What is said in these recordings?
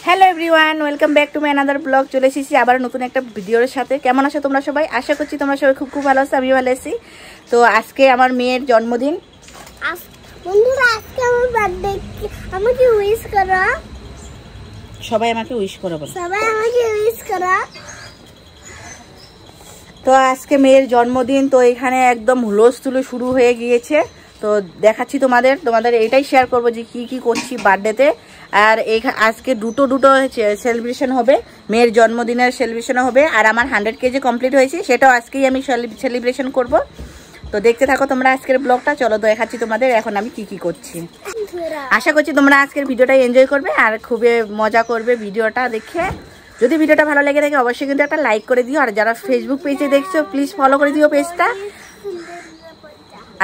Hello everyone, welcome back to my another blog. চলে এসেছি আবার নতুন একটা ভিডিওর সাথে। কেমন আছো তোমরা সবাই? আশা করছি তোমরা সবাই খুব খুব ভালো আছো, আমিও ভালো আছি। তো আজকে আমার মেয়ের জন্মদিন। বন্ধুরা, আজকে আমার বার্থডে, আমাকে উইশ করো। সবাই আমাকে উইশ করো বলো। সবাই আমাকে উইশ করো। তো আজকে মেয়ের জন্মদিন, তো এখানে একদম হুলস্থুল শুরু হয়ে গিয়েছে। তো দেখাচ্ছি তোমাদের এটাই শেয়ার করবো যে কি কি করছি বার্থডেতে। আর আজকে দুটো সেলিব্রেশন হবে, মেয়ের জন্মদিনের সেলিব্রেশনও হবে, আর আমার 100 কেজি কমপ্লিট হয়েছে সেটাও আজকেই আমি সেলিব্রেশন করব। তো দেখতে থাকো তোমরা আজকের ব্লগটা। চলো দেখাচ্ছি তোমাদের এখন আমি কি কি করছি। আশা করছি তোমরা আজকের ভিডিওটা এনজয় করবে আর খুবই মজা করবে ভিডিওটা দেখে। যদি ভিডিওটা ভালো লেগে থাকে অবশ্যই কিন্তু একটা লাইক করে দিও, আর যারা ফেসবুক পেজে দেখছো প্লিজ ফলো করে দিও পেজটা,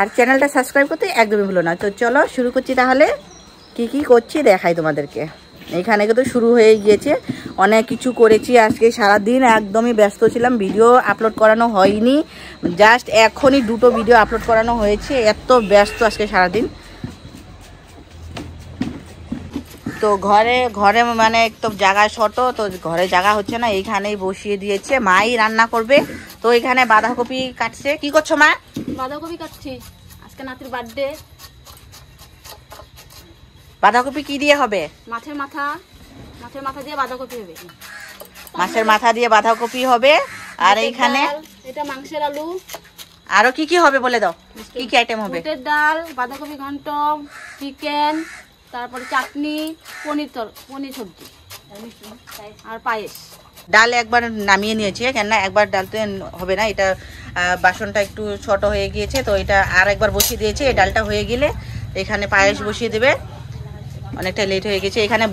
আর চ্যানেলটা সাবস্ক্রাইব করতে একদমই ভুলো না। তো চলো শুরু করছি তাহলে। কি কি করছি দেখাই তোমাদেরকে। এখানে কিন্তু শুরু হয়ে গিয়েছে, অনেক কিছু করেছি আজকে সারাদিন, একদমই ব্যস্ত ছিলাম, ভিডিও আপলোড করানো হয়নি, জাস্ট এখনই দুটো ভিডিও আপলোড করানো হয়েছে, এত ব্যস্ত আজকে সারাদিন। তো ঘরে মানে একটু জায়গা ছোট, তো ঘরে জায়গা হচ্ছে না, এইখানেই বসিয়ে দিয়েছে, মাই রান্না করবে। তো এখানে বাঁধাকপি কাটছে। কি করছো মা? বাঁধাকপি কাটছি, আজকে নাতির বার্থডে। বাঁধাকপি কি দিয়ে হবে? মাছের মাথা দিয়ে বাঁধাকপি হবে। মাছের মাথা দিয়ে বাঁধাকপি হবে। আর এইখানে এটা মাংসের আলু। আরো কি কি হবে বলে দাও, কি কি আইটেম হবে? বুটের ডাল, বাঁধাকপি ঘন্ট, চিকেন, তারপরে চাটনি, পনির সবজি আর পায়েস। ডাল একবার নামিয়ে নিয়েছি, কেন না একবার ডালতে হবে না, এটা বাসনটা একটু ছোট হয়ে গিয়েছে, তো এটা আর একবার বসিয়ে দিয়েছে। এই ডালটা হয়ে গেলে এখানে পায়েস বসিয়ে দেবে। অনেকটা লেট হয়ে গেছে। এখানে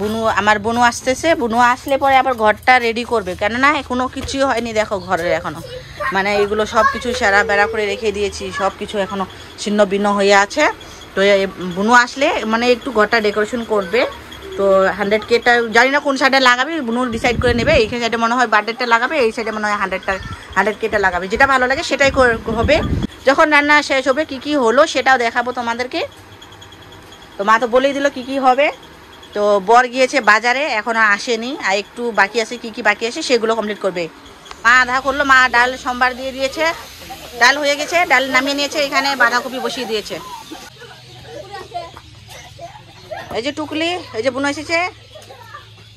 আমার বুনু আসতেছে, বুনু আসলে পরে আবার ঘরটা রেডি করবে, কেননা এখনো কিছুই হয়নি। দেখো ঘরের এখনো মানে এগুলো সব কিছু সারা বেড়া করে রেখে দিয়েছি, সব কিছু এখনো ছিন্ন ভিন্ন হয়ে আছে। তো বুনু আসলে মানে একটু ঘরটা ডেকোরেশন করবে। তো 100 কেটা জানি না কোন সাইডে লাগাবে, বুনু ডিসাইড করে নেবে। এই সাইডে মনে হয় বার্থডেটা লাগাবে, এই সাইডে মনে হয় 100 কেটা লাগাবে, যেটা ভালো লাগে সেটাই হবে। যখন রান্না শেষ হবে কি কি হলো সেটাও দেখাবো তোমাদেরকে। তো মা তো বলেই দিল কি কি হবে। তো বর গিয়েছে বাজারে, এখনো আসেনি, আর একটু বাকি আছে, কি কি বাকি আছে সেগুলো কমপ্লিট করবে। মা আধা করলো, মা ডাল সোমবার দিয়ে দিয়েছে, ডাল হয়ে গেছে, ডাল নামিয়ে নিয়েছে, এখানে বাঁধাকপি বসিয়ে দিয়েছে। এই যে টুকলি, এই যে বুনো এসেছে,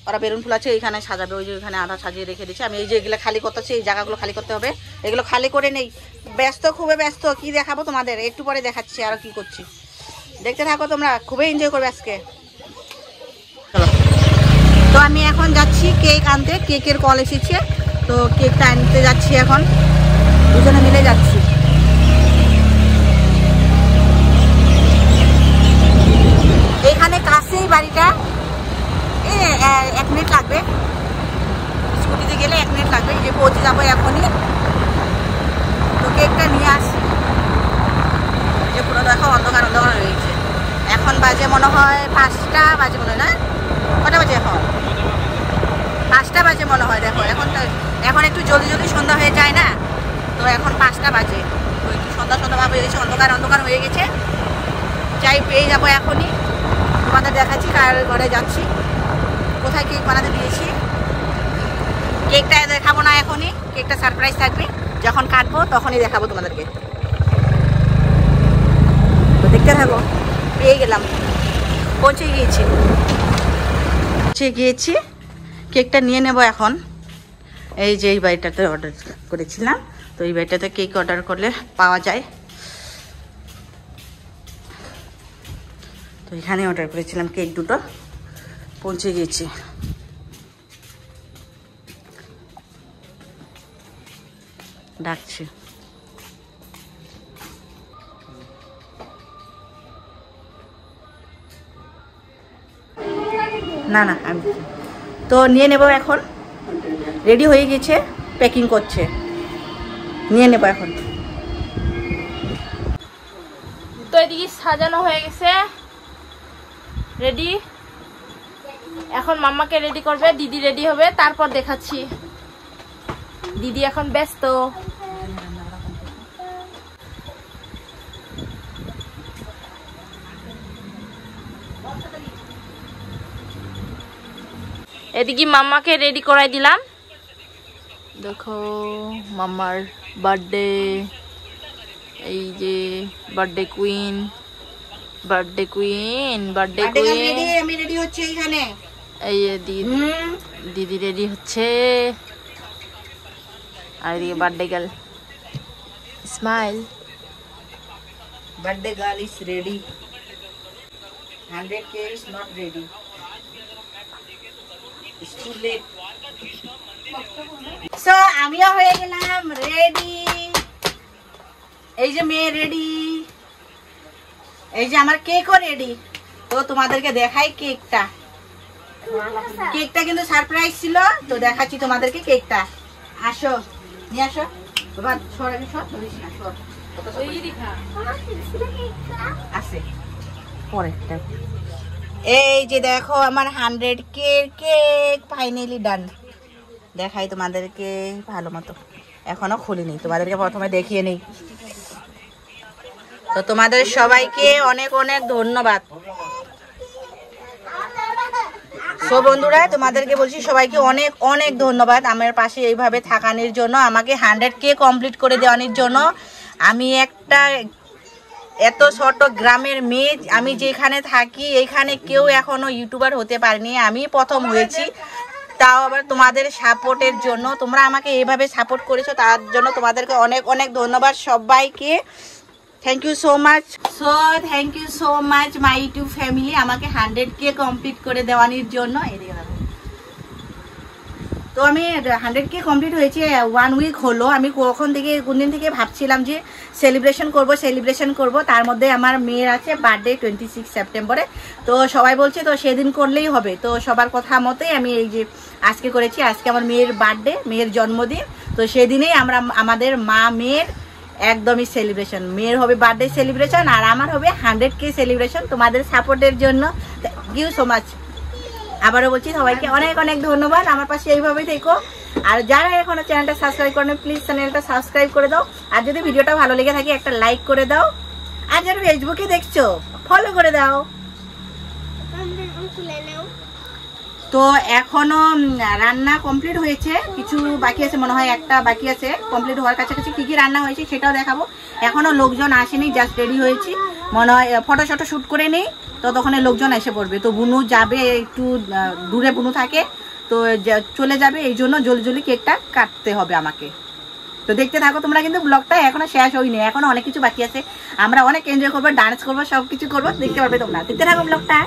ওরা বেলুন ফুল আছে এইখানে সাজাবে, ওই যে ওইখানে আধা সাজিয়ে রেখে দিচ্ছে। আমি এই যে এগুলো খালি করতেছি, এই জায়গাগুলো খালি করতে হবে, এগুলো খালি করে নেই। ব্যস্ত, খুবই ব্যস্ত। কি দেখাবো তোমাদের, একটু পরে দেখাচ্ছি আরো কি করছি, দেখতে থাকো তোমরা, খুবই এনজয় করবে আজকে। চলো, তো আমি এখন যাচ্ছি কেক আনতে, কেকের কল এসেছে, তো কেকটা আনতে যাচ্ছি এখন, দুজনে মিলে যাচ্ছি। এখানে কাছেই বাড়িটা, 1 মিনিট লাগবে, স্কুটিতে গেলে 1 মিনিট লাগবে, যে পৌঁছে যাবো এখনই। তো কেকটা নিয়ে আসি, যে পুরো দেখো অন্ধকার হয়ে গেছে। এখন বাজে মনে হয় 5টা বাজে মনে হয়, না কটা বাজে এখন? 5টা বাজে মনে হয়। দেখো এখন একটু জলদি সন্ধ্যা হয়ে যায় না, তো এখন 5টা বাজে, তো একটু সন্ধ্যা ভাব হয়ে গেছে, অন্ধকার হয়ে গেছে। চাই পেয়ে যাবো এখনই, তোমাদের দেখাচ্ছি কার ঘরে যাচ্ছি, কোথায় কেক বানাতে দিয়েছি। কেকটা দেখাবো না এখনই, কেকটা সারপ্রাইজ থাকবে, যখন কাটবো তখনই দেখাবো তোমাদেরকে। তো দেখতে থাকো। পেয়ে গেলাম, পৌঁছে গিয়েছি, কেকটা নিয়ে নেব এখন। এই যে এই বাড়িটাতে অর্ডার করেছিলাম, তো এই বাড়িটাতে কেক অর্ডার করলে পাওয়া যায়, তো এখানে অর্ডার করেছিলাম কেক দুটো, পৌঁছে গিয়েছি। ডাকছি, না আমি তো নিয়ে নেব এখন, রেডি হয়ে গেছে, প্যাকিং করছে, নিয়ে নেব এখন। তো এদিকে সাজানো হয়ে গেছে, রেডি। এখন মাম্মাকে রেডি করবে, দিদি রেডি হবে, তারপর দেখাচ্ছি। দিদি এখন ব্যস্ত। এদিকে মাম্মাকে রেডি করাই দিলাম। দেখো মাম্মার বার্থডে, এই যে birthday queen, birthday queen, birthday queen. আমি রেডি হচ্ছে এখানে। এই দিদি রেডি হচ্ছে, আর এদিকে birthday girl smile. Birthday girl is ready. 100K is not ready. It's too late. So আমিও হয়ে গেলাম রেডি। এই যে মেয়ে রেডি, এই যে আমার কেকও রেডি। তো তোমাদেরকে দেখাই কেকটা। কেকটা কিন্তু সারপ্রাইজ ছিল, তো দেখাচ্ছি তোমাদেরকে কেকটা। আসো নিয়ে আসো বাবা, সর আগে সর, ধরিস না, সর। আছে পরেরটা। এই যে দেখো আমার 100K কেক ফাইনালি ডান। দেখাই তোমাদেরকে ভালো মতো, এখনো খুলিনি, তোমাদেরকে প্রথমে দেখিয়ে নেই। তো তোমাদের সবাইকে অনেক অনেক ধন্যবাদ। সো বন্ধুরা, তোমাদেরকে বলছি সবাইকে অনেক অনেক ধন্যবাদ আমার পাশে এইভাবে থাকানোর জন্য, আমাকে 100K কমপ্লিট করে দেওয়ানোর জন্য। আমি একটা এত ছোট গ্রামের মেয়ে, আমি যেখানে থাকি এইখানে কেউ এখনো ইউটিউবার হতে পারেনি, আমি প্রথম হয়েছি। তাও আবার তোমাদের সাপোর্টের জন্য, তোমরা আমাকে এইভাবে সাপোর্ট করেছো, তার জন্য তোমাদেরকে অনেক অনেক ধন্যবাদ সবাইকে। Thank you so much. So thank you so much my YouTube family, আমাকে 100K কমপ্লিট করে দেওয়ানোর জন্য। তো আমি 100K কমপ্লিট হয়েছে 1 উইক হলো। আমি কোন দিন থেকে ভাবছিলাম যে সেলিব্রেশন করব। তার মধ্যে আমার মেয়ের আছে বার্থডে 26 সেপ্টেম্বরে। তো সবাই বলছে তো সেদিন করলেই হবে। তো সবার কথা মতোই আমি এই যে আজকে করেছি। আজকে আমার মেয়ের বার্থডে, মেয়ের জন্মদিন। তো সেদিনেই আমাদের মা মেয়ের একদমই সেলিব্রেশন। মেয়ের হবে বার্থডে সেলিব্রেশন, আর আমার হবে 100K সেলিব্রেশন। তোমাদের সাপোর্টের জন্য থ্যাংক ইউ সো মাচ। আবারও বলছি সবাইকে অনেক অনেক ধন্যবাদ, আমার পাশে এইভাবেই থেকো। আর যারা এখনো চ্যানেলটা সাবস্ক্রাইব করেন, প্লিজ চ্যানেলটা সাবস্ক্রাইব করে দাও। আর যদি ভিডিওটা ভালো লেগে থাকে একটা লাইক করে দাও। আর যারা ফেসবুকে দেখছো ফলো করে দাও। তো এখনো রান্না কমপ্লিট হয়েছে, কিছু বাকি আছে, মনে হয় একটা বাকি আছে কমপ্লিট হওয়ার কাছাকাছি। কি কি রান্না হয়েছে সেটাও দেখাবো। এখনো লোকজন আসেনি, জাস্ট রেডি হয়েছি। মনে হয় ফটো শুট করে নেই, তো তখন লোকজন এসে পড়বে। তো বুনু যাবে, একটু দূরে বুনু থাকে, তো চলে যাবে, এই জন্য জলদি কেকটা কাটতে হবে আমাকে। তো দেখতে থাকো তোমরা, কিন্তু ব্লগটা এখনো শেষ হয়নি, এখনো অনেক কিছু বাকি আছে। আমরা অনেক এনজয় করবো, ডান্স করবো, সবকিছু করবো, দেখতে পারবে তোমরা। দেখতে থাকো ব্লগটা।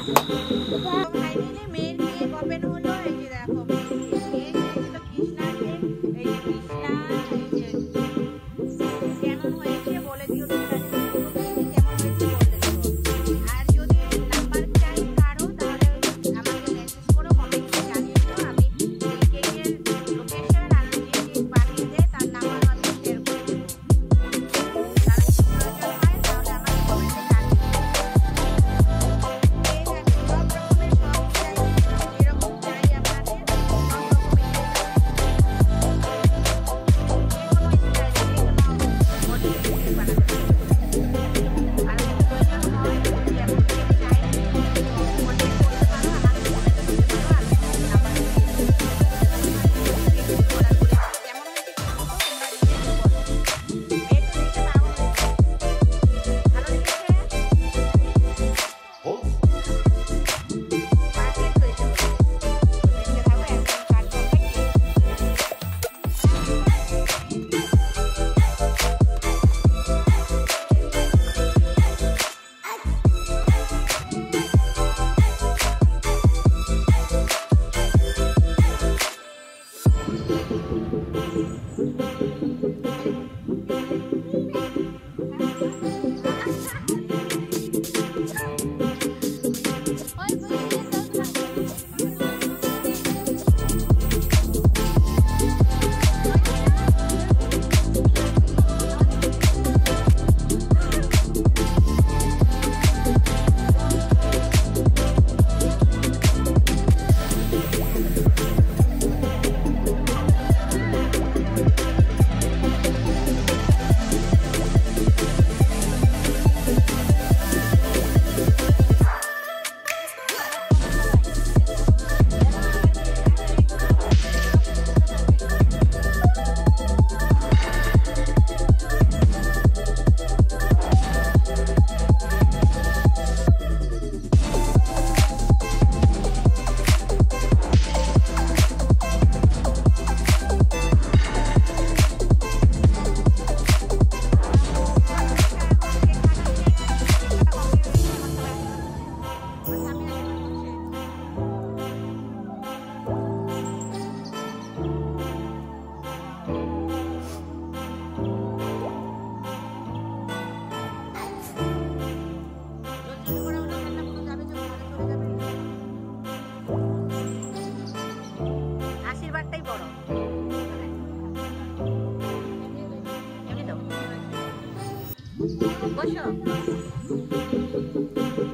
বসো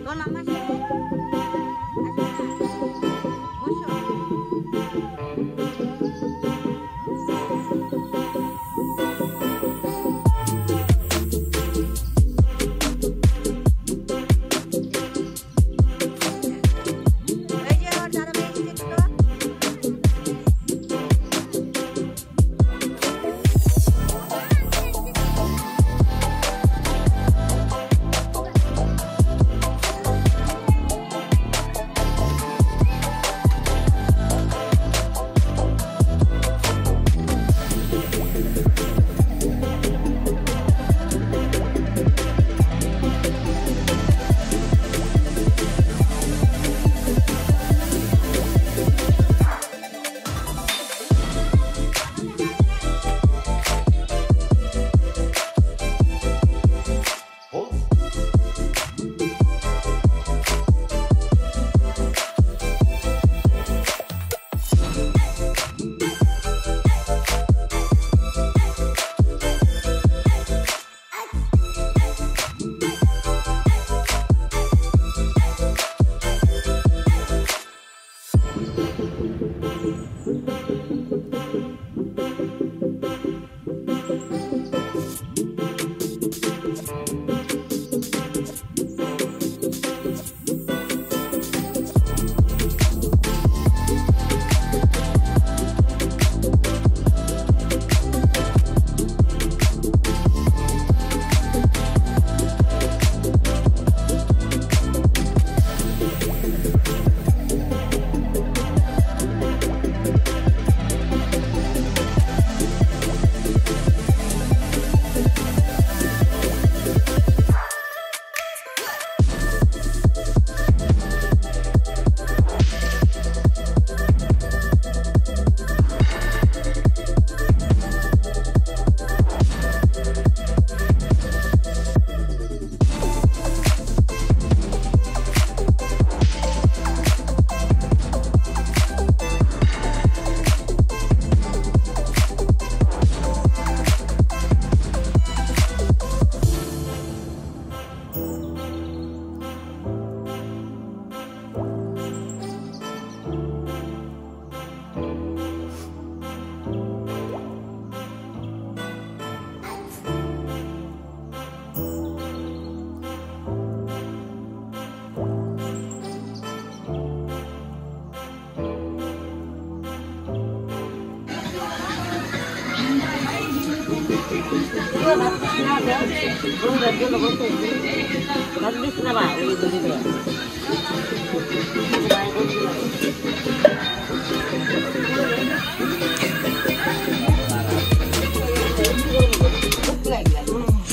তোর মামা আসবে। বসো। এই যে ওর দাদা ভাই এসেছে তো।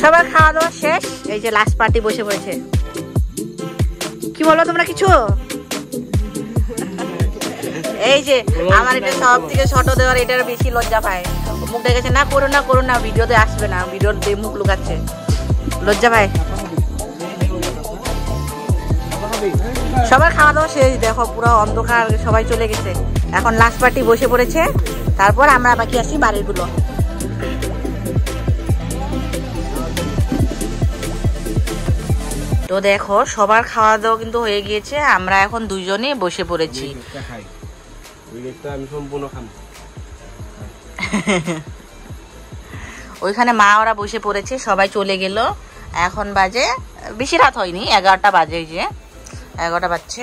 সবার খাওয়া দাওয়া শেষ, এই যে লাস্ট পার্টি বসে পড়েছে। কি বলো তোমরা কিছু? এই যে আমার এটা সব থেকে ছোট দেওয়ার এটার বেশি লজ্জা পায়, মুখ দেখেছে না করো না করো না, ভিডিওতে আসবে না, ভিডিওর মুখ লুকাচ্ছে, লজ্জা পায়। সবার খাওয়া দাওয়া শেষ, দেখো পুরো অন্ধকার, সবাই চলে গেছে, এখন লাস্ট পার্টি বসে পড়েছে, তারপর আমরা বাকি আসি বাড়ির গুলো। তো দেখো সবার খাওয়া দাওয়া কিন্তু হয়ে গিয়েছে, আমরা এখন দুইজনে বসে পড়েছি। ওইখানে মা ওরা বসে পড়েছে, সবাই চলে গেল, এখন বাজে বেশি রাত হয়নি, 11টা বাজে, যে 11টা বাজছে।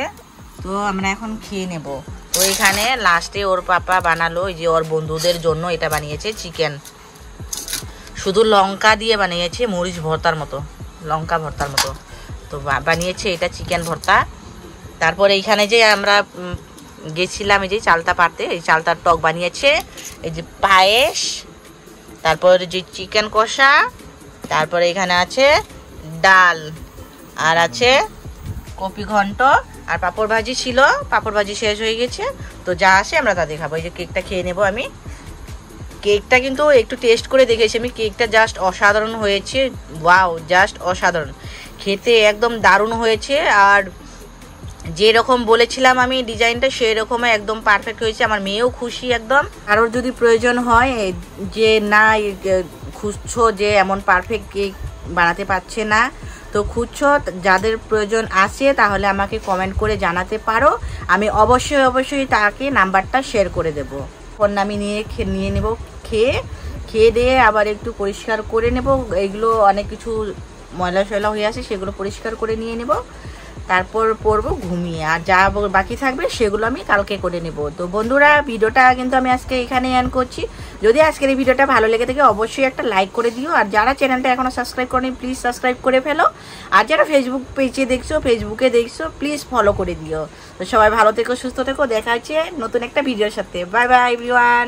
তো আমরা এখন খেয়ে নেব। তো এখানে লাস্টে ওর পাপা বানালো, ওই যে ওর বন্ধুদের জন্য এটা বানিয়েছে চিকেন, শুধু লঙ্কা দিয়ে বানিয়েছে, মরিচ ভর্তার মতো, লঙ্কা ভর্তার মতো। তো বানিয়েছে এটা চিকেন ভর্তা। তারপর এইখানে যে আমরা গেছিলাম এই যে চালতা পাড়তে, এই চালতার টক বানিয়েছে, এই যে পায়েস, তারপর যে চিকেন কষা, তারপরে এখানে আছে ডাল, আর আছে কপি ঘন্ট, আর পাঁপড় ভাজি ছিল, পাঁপড় ভাজি শেষ হয়ে গেছে। তো যা আসে আমরা তা দেখাবো। এই যে কেকটা খেয়ে নেব আমি। কেকটা কিন্তু একটু টেস্ট করে দেখেছি আমি, কেকটা জাস্ট অসাধারণ হয়েছে, ওয়াও, জাস্ট অসাধারণ, খেতে একদম দারুণ হয়েছে। আর যেরকম বলেছিলাম আমি ডিজাইনটা, সেই রকম একদম পারফেক্ট হয়েছে। আমার মেয়েও খুশি একদম। কারোর যদি প্রয়োজন হয় যে না খুঁজছো যে এমন পারফেক্ট কেক বানাতে পারছে না। তো খুঁজছো, যাদের প্রয়োজন আছে তাহলে আমাকে কমেন্ট করে জানাতে পারো, আমি অবশ্যই তাকে নাম্বারটা শেয়ার করে দেবো। ফোন আমি নিয়ে নেব, খেয়ে দিয়ে আবার একটু পরিষ্কার করে নেব। এইগুলো অনেক কিছু ময়লা শয়লা হয়ে আছে, সেগুলো পরিষ্কার করে নিয়ে নেব, তারপর পড়বো ঘুমিয়ে। আর যা বাকি থাকবে সেগুলো আমি কালকে করে নেব। তো বন্ধুরা, ভিডিওটা কিন্তু আমি আজকে এখানেই এন্ড করছি। যদি আজকের এই ভিডিওটা ভালো লেগে থাকে অবশ্যই একটা লাইক করে দিও। আর যারা চ্যানেলটা এখনো সাবস্ক্রাইব করেনি প্লিজ সাবস্ক্রাইব করে ফেলো। আর যারা ফেসবুকে দেখছো প্লিজ ফলো করে দিও। তো সবাই ভালো থেকো, সুস্থ থেকো, দেখা হচ্ছে নতুন একটা ভিডিওর সাথে। Bye bye everyone.